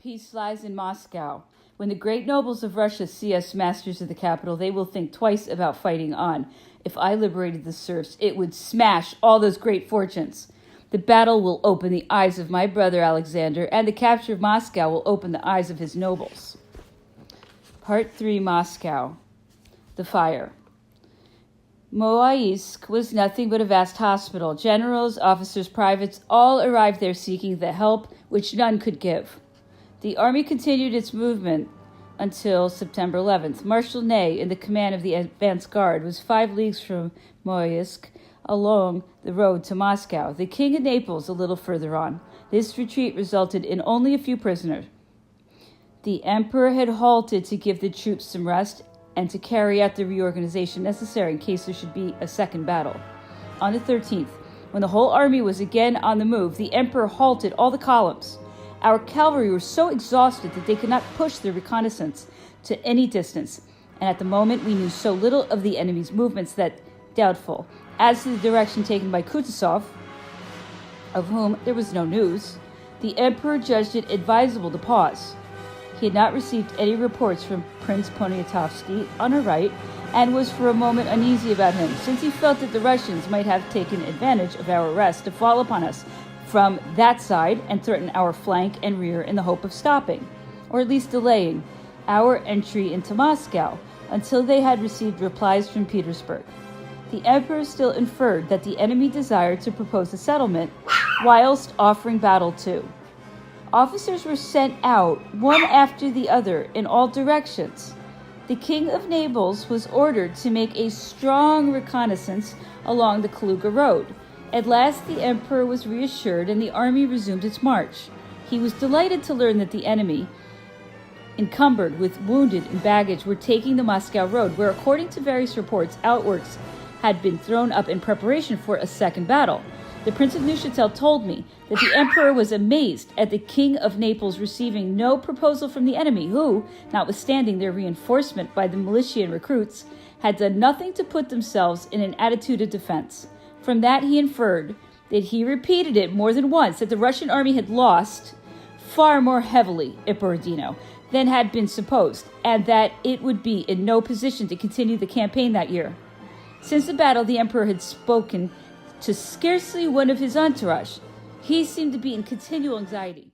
Peace lies in Moscow. When the great nobles of Russia see us masters of the capital, they will think twice about fighting on. If I liberated the serfs, it would smash all those great fortunes. The battle will open the eyes of my brother Alexander, and the capture of Moscow will open the eyes of his nobles. Part 3, Moscow. The fire. Moaisk was nothing but a vast hospital. Generals, officers, privates, all arrived there seeking the help which none could give. The army continued its movement until September 11th. Marshal Ney, in the command of the advance guard, was 5 leagues from Moaisk along the road to Moscow. The king of Naples a little further on. This retreat resulted in only a few prisoners. The emperor had halted to give the troops some rest and to carry out the reorganization necessary in case there should be a second battle. On the 13th, when the whole army was again on the move, the emperor halted all the columns. Our cavalry were so exhausted that they could not push their reconnaissance to any distance, and at the moment we knew so little of the enemy's movements that, doubtful as to the direction taken by Kutuzov, of whom there was no news, the emperor judged it advisable to pause. He had not received any reports from Prince Poniatowski on our right, and was for a moment uneasy about him, since he felt that the Russians might have taken advantage of our rest to fall upon us from that side and threaten our flank and rear in the hope of stopping, or at least delaying, our entry into Moscow until they had received replies from Petersburg. The emperor still inferred that the enemy desired to propose a settlement whilst offering battle too. Officers were sent out, one after the other, in all directions. The king of Naples was ordered to make a strong reconnaissance along the Kaluga road. At last the emperor was reassured and the army resumed its march. He was delighted to learn that the enemy, encumbered with wounded and baggage, were taking the Moscow road, where, according to various reports, outworks had been thrown up in preparation for a second battle. The Prince of Neuchatel told me that the emperor was amazed at the king of Naples receiving no proposal from the enemy, who, notwithstanding their reinforcement by the militia and recruits, had done nothing to put themselves in an attitude of defense. From that he inferred, that he repeated it more than once, that the Russian army had lost far more heavily at Borodino than had been supposed, and that it would be in no position to continue the campaign that year. Since the battle, the emperor had spoken to scarcely one of his entourage. He seemed to be in continual anxiety.